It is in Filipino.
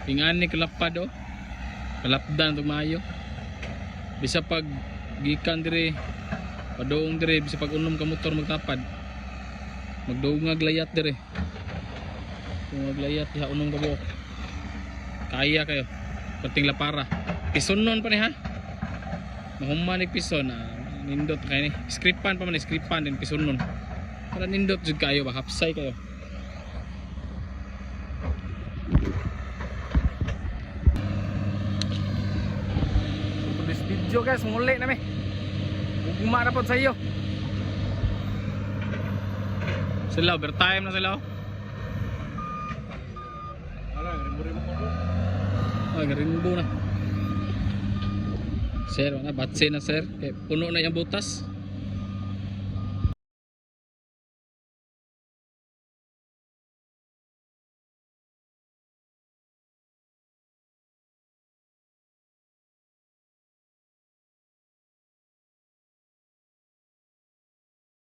Ingani kalapad oh. Kalapdan tug maayo. Bisa pag gikan dire padoong dire bisa pag unom ka motor magtapad. Magdungag layat dire. Kung maglayat diha unom ka buok. Kaya kayo. Perting lapara. Pisonon pa ni ha. Mahuman ni pison nindot kay ni. Skripan pa man skripan din pisonon. Para nindot jud kayo ba hapsay kayo. This video guys, muli na mi. Ugma na po sa iyo. Sila overtime na sila. Ala, rimbo-rimbo ko. Ay, rimbo na. Sir, na batse na sir. Kay puno na yung butas.